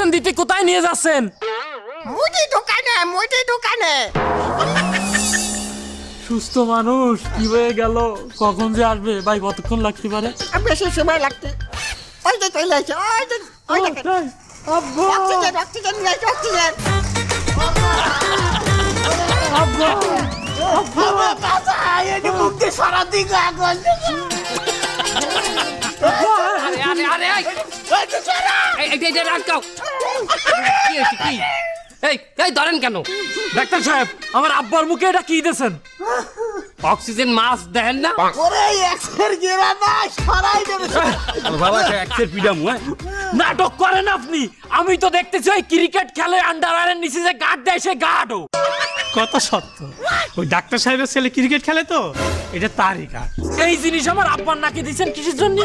Oxygen দিতে কোথায় নিয়ে যাচ্ছেন? মুদি দোকানে। সুস্থ মানুষ কি হয়ে গেল, কখন যে আসবে ভাই? কতক্ষণ লাগতে পারে? আর বেশি সময় লাগতে, ওই যে চলে আসছে, ওই দেখেন। তাই? আব্বা, অক্সিজেন নিয়ে আসছে, অক্সিজেন। আব্বা, ধরেন কেন ডাক্তার সাহেব, আমার আব্বার মুখে এটা কি দিয়েছেন? অক্সিজেন মাস্ক দেখেন না? নাটক করেন আপনি। আমি তো দেখতেছি ওই ক্রিকেট খেলে আন্ডারওয়্যারের নিচে যে গার্ড দেয় সে গার্ডও। কত সত্য, ওই ডাক্তার সাহেবের ছেলে ক্রিকেট খেলে তো, এটা তারই কাজ। এই জিনিস আমার আব্বার নাকে দিয়েছেন কিসের জন্য?